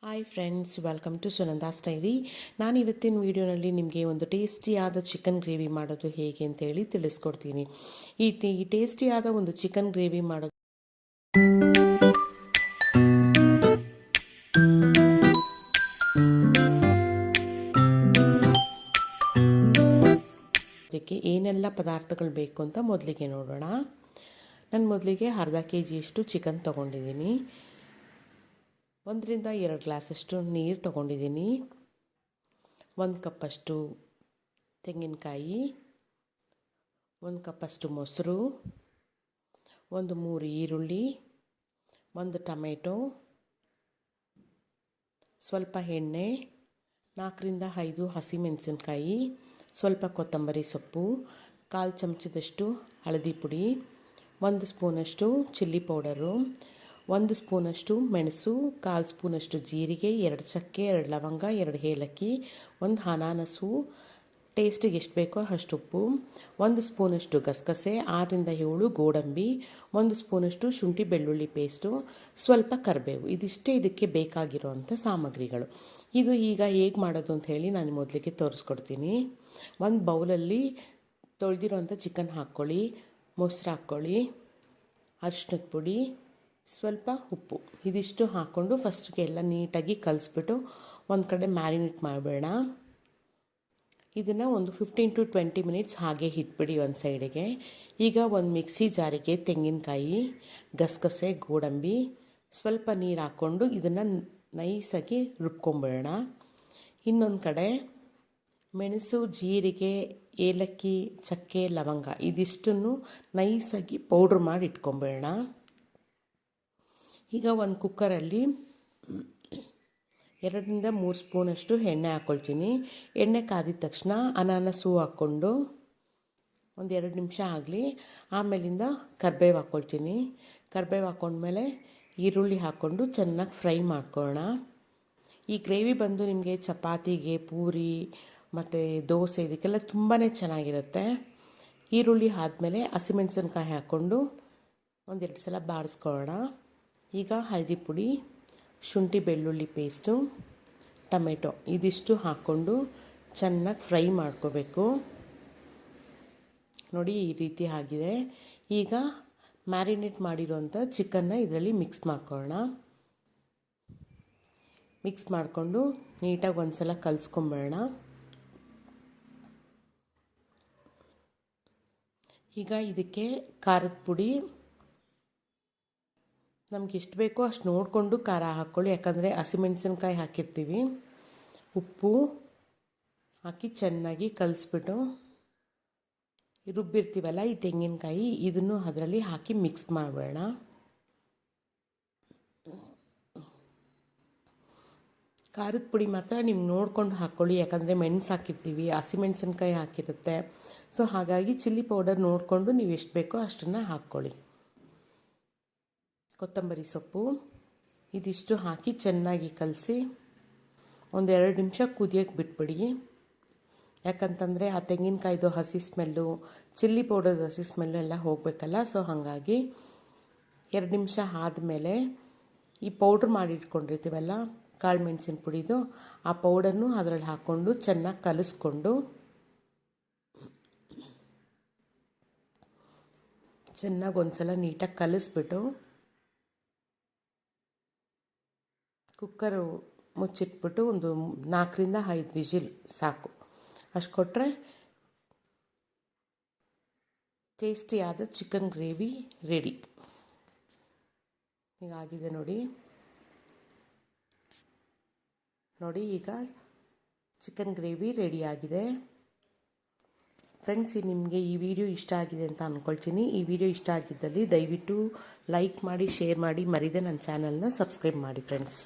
Hi friends, welcome to Sunanda's diary. ನಾನು ಇವತ್ತಿನ ವಿಡಿಯೋನಲ್ಲಿ ನಿಮಗೆ ಒಂದು ಟೇಸ್ಟಿಯಾದ ಚಿಕನ್ ಗ್ರೇವಿ ಮಾಡೋದು ಹೇಗೆ ಅಂತೇಳಿ ತಿಳಿಸ್ಕೊಡ್ತೀನಿ. ಈ ಟೇಸ್ಟಿಯಾದ ಒಂದು ಚಿಕನ್ ಗ್ರೇವಿ ಮಾಡೋದು ಅದಕ್ಕೆ ಏನೆಲ್ಲ ಪದಾರ್ಥಗಳು ಬೇಕು ಅಂತ ಮೊದಲಿಗೆ ನೋಡೋಣ. ನಾನು ಮೊದಲಿಗೆ ಅರ್ಧ KGಯಷ್ಟು ಚಿಕನ್ ತೊಗೊಂಡಿದ್ದೀನಿ. 1 ರಿಂದ 2 ಗ್ಲಾಸಷ್ಟು ನೀರು ತೊಗೊಂಡಿದ್ದೀನಿ. 1 ಕಪ್ಪಷ್ಟು ತೆಂಗಿನಕಾಯಿ, 1 ಕಪ್ಪಷ್ಟು ಮೊಸರು, 3 ಈರುಳ್ಳಿ, 1 ಟೊಮೆಟೊ, ಸ್ವಲ್ಪ ಎಣ್ಣೆ, 4 ರಿಂದ 5 ಹಸಿಮೆಣಸಿನಕಾಯಿ, ಸ್ವಲ್ಪ ಕೊತ್ತಂಬರಿ ಸೊಪ್ಪು, 1/4 ಚಮಚದಷ್ಟು ಹಳದಿ ಪುಡಿ, 1 ಸ್ಪೂನಷ್ಟು ಚಿಲ್ಲಿ ಪೌಡರು, 1 ಸ್ಪೂನಷ್ಟು ಮೆಣಸು, 1/4 ಸ್ಪೂನಷ್ಟು ಜೀರಿಗೆ, 2 ಚಕ್ಕೆ, 2 ಲವಂಗ, 2 ಏಲಕ್ಕಿ, 1 ಅನಾನಸು, ಟೇಸ್ಟಿಗೆ ಎಷ್ಟು ಬೇಕೋ ಅಷ್ಟು ಉಪ್ಪು, 1 ಸ್ಪೂನಷ್ಟು ಗಸಗಸೆ, 6 ರಿಂದ 7 ಗೋಡಂಬಿ, 1 ಸ್ಪೂನಷ್ಟು ಶುಂಠಿ ಬೆಳ್ಳುಳ್ಳಿ ಪೇಸ್ಟು, ಸ್ವಲ್ಪ ಕರಿಬೇವು. ಇದಿಷ್ಟೇ ಇದಕ್ಕೆ ಬೇಕಾಗಿರೋವಂಥ ಸಾಮಗ್ರಿಗಳು. ಇದು ಈಗ ಹೇಗೆ ಮಾಡೋದು ಅಂತ ಹೇಳಿ ನಾನು ಮೊದಲಿಗೆ ತೋರಿಸ್ಕೊಡ್ತೀನಿ. 1 ಬೌಲಲ್ಲಿ ತೊಳೆದಿರೋವಂಥ ಚಿಕನ್ ಹಾಕ್ಕೊಳ್ಳಿ, ಮೊಸರು ಹಾಕ್ಕೊಳ್ಳಿ, ಅರಿಶಿಣದ ಪುಡಿ, ಸ್ವಲ್ಪ ಉಪ್ಪು, ಇದಿಷ್ಟು ಹಾಕ್ಕೊಂಡು ಫಸ್ಟಿಗೆ ಎಲ್ಲ ನೀಟಾಗಿ ಕಲಿಸ್ಬಿಟ್ಟು ಒಂದು ಕಡೆ ಮ್ಯಾರಿನೇಟ್ ಮಾಡಬೇಡ. ಇದನ್ನು ಒಂದು 15 to 20 ಮಿನಿಟ್ಸ್ ಹಾಗೆ ಇಟ್ಬಿಡಿ ಒಂದು ಸೈಡಿಗೆ. ಈಗ ಒಂದು ಮಿಕ್ಸಿ ಜಾರಿಗೆ ತೆಂಗಿನಕಾಯಿ, ಗಸಗಸೆ, ಗೋಡಂಬಿ, ಸ್ವಲ್ಪ ನೀರು ಹಾಕ್ಕೊಂಡು ಇದನ್ನು ನೈಸಾಗಿ ರುಬ್ಕೊಂಬೇಡ. ಇನ್ನೊಂದು ಕಡೆ ಮೆಣಸು, ಜೀರಿಗೆ, ಏಲಕ್ಕಿ, ಚಕ್ಕೆ, ಲವಂಗ ಇದಿಷ್ಟನ್ನು ನೈಸಾಗಿ ಪೌಡ್ರ್ ಮಾಡಿ ಇಟ್ಕೊಂಬೇಡ. ಈಗ ಒಂದು ಕುಕ್ಕರಲ್ಲಿ 2 ರಿಂದ 3 ಸ್ಪೂನಷ್ಟು ಎಣ್ಣೆ ಹಾಕ್ಕೊಳ್ತೀನಿ. ಎಣ್ಣೆ ಕಾದಿದ ತಕ್ಷಣ ಅನಾನಸು ಹಾಕ್ಕೊಂಡು ಒಂದು 2 ನಿಮಿಷ ಆಗಲಿ. ಆಮೇಲಿಂದ ಕರಿಬೇವು ಹಾಕ್ಕೊಳ್ತೀನಿ. ಕರಿಬೇವು ಹಾಕ್ಕೊಂಡ್ಮೇಲೆ ಈರುಳ್ಳಿ ಹಾಕ್ಕೊಂಡು ಚೆನ್ನಾಗಿ ಫ್ರೈ ಮಾಡ್ಕೊಳ್ಳೋಣ. ಈ ಗ್ರೇವಿ ಬಂದು ನಿಮಗೆ ಚಪಾತಿಗೆ, ಪೂರಿ ಮತ್ತು ದೋಸೆ ಇದಕ್ಕೆಲ್ಲ ತುಂಬಾ ಚೆನ್ನಾಗಿರುತ್ತೆ. ಈರುಳ್ಳಿ ಆದಮೇಲೆ ಹಸಿಮೆಣಸಿನ್ಕಾಯಿ ಹಾಕ್ಕೊಂಡು 1-2 ಸಲ ಬಾಡಿಸ್ಕೊಳ್ಳೋಣ. ಈಗ ಹಳದಿ ಪುಡಿ, ಶುಂಠಿ ಬೆಳ್ಳುಳ್ಳಿ ಪೇಸ್ಟು, ಟೊಮೆಟೊ ಇದಿಷ್ಟು ಹಾಕ್ಕೊಂಡು ಚೆನ್ನಾಗಿ ಫ್ರೈ ಮಾಡ್ಕೋಬೇಕು. ನೋಡಿ ಈ ರೀತಿ ಆಗಿದೆ. ಈಗ ಮ್ಯಾರಿನೇಟ್ ಮಾಡಿರೋಂಥ ಚಿಕನ್ನ ಇದರಲ್ಲಿ ಮಿಕ್ಸ್ ಮಾಡ್ಕೊಳ್ಳೋಣ. ಮಿಕ್ಸ್ ಮಾಡಿಕೊಂಡು ನೀಟಾಗಿ ಒಂದು ಸಲ ಕಲಿಸ್ಕೊಂಬೇಡ. ಈಗ ಇದಕ್ಕೆ ಖಾರದ ಪುಡಿ ನಮ್ಗೆ ಎಷ್ಟು ಬೇಕೋ ಅಷ್ಟು ನೋಡಿಕೊಂಡು ಖಾರ ಹಾಕ್ಕೊಳ್ಳಿ, ಯಾಕಂದರೆ ಹಸಿಮೆಣಸಿನ್ಕಾಯಿ ಹಾಕಿರ್ತೀವಿ. ಉಪ್ಪು ಹಾಕಿ ಚೆನ್ನಾಗಿ ಕಲಿಸ್ಬಿಟ್ಟು ರುಬ್ಬಿರ್ತೀವಲ್ಲ ಈ ತೆಂಗಿನಕಾಯಿ ಇದನ್ನು ಅದರಲ್ಲಿ ಹಾಕಿ ಮಿಕ್ಸ್ ಮಾಡಬೇಡ. ಖಾರದ ಪುಡಿ ಮಾತ್ರ ನೀವು ನೋಡ್ಕೊಂಡು ಹಾಕ್ಕೊಳ್ಳಿ, ಯಾಕಂದರೆ ಮೆಣಸು ಹಾಕಿರ್ತೀವಿ, ಹಸಿಮೆಣಸಿನ್ಕಾಯಿ ಹಾಕಿರುತ್ತೆ. ಸೊ ಹಾಗಾಗಿ ಚಿಲ್ಲಿ ಪೌಡರ್ ನೋಡಿಕೊಂಡು ನೀವು ಎಷ್ಟು ಬೇಕೋ ಅಷ್ಟನ್ನು ಹಾಕ್ಕೊಳ್ಳಿ. ಕೊತ್ತಂಬರಿ ಸೊಪ್ಪು ಇದಿಷ್ಟು ಹಾಕಿ ಚೆನ್ನಾಗಿ ಕಲಸಿ 1-2 ನಿಮಿಷ ಕುದಿಯೋಕ್ಕೆ ಬಿಟ್ಬಿಡಿ. ಯಾಕಂತಂದರೆ ಆ ತೆಂಗಿನಕಾಯ್ದು ಹಸಿ ಸ್ಮೆಲ್ಲು, ಚಿಲ್ಲಿ ಪೌಡರ್ದು ಹಸಿ ಸ್ಮೆಲ್ಲು ಎಲ್ಲ ಹೋಗಬೇಕಲ್ಲ. ಸೊ ಹಾಗಾಗಿ 2 ನಿಮಿಷ ಆದಮೇಲೆ ಈ ಪೌಡ್ರ್ ಮಾಡಿ ಇಟ್ಕೊಂಡಿರ್ತೀವಲ್ಲ ಕಾಳು ಮೆಣಸಿನ ಪುಡಿದು, ಆ ಪೌಡರ್ನು ಅದರಲ್ಲಿ ಹಾಕ್ಕೊಂಡು ಚೆನ್ನಾಗಿ ಕಲಿಸ್ಕೊಂಡು ಚೆನ್ನಾಗಿ ಒಂದು ಸಲ ನೀಟಾಗಿ ಕಲಿಸ್ಬಿಟ್ಟು ಕುಕ್ಕರು ಮುಚ್ಚಿಟ್ಬಿಟ್ಟು ಒಂದು 4 ರಿಂದ 5 ವಿಜಿಲ್ ಸಾಕು. ಅಷ್ಟು ಕೊಟ್ಟರೆ ಟೇಸ್ಟಿಯಾದ ಚಿಕನ್ ಗ್ರೇವಿ ರೆಡಿ. ಹೀಗಾಗಿದೆ ನೋಡಿ. ಈಗ ಚಿಕನ್ ಗ್ರೇವಿ ರೆಡಿಯಾಗಿದೆ. ಫ್ರೆಂಡ್ಸ್, ನಿಮಗೆ ಈ ವಿಡಿಯೋ ಇಷ್ಟ ಆಗಿದೆ ಅಂತ ಅಂದ್ಕೊಳ್ತೀನಿ. ಈ ವಿಡಿಯೋ ಇಷ್ಟ ಆಗಿದ್ದಲ್ಲಿ ದಯವಿಟ್ಟು ಲೈಕ್ ಮಾಡಿ, ಶೇರ್ ಮಾಡಿ, ಮರೀದೆ ನನ್ನ ಚಾನಲ್ನ ಸಬ್ಸ್ಕ್ರೈಬ್ ಮಾಡಿ ಫ್ರೆಂಡ್ಸ್.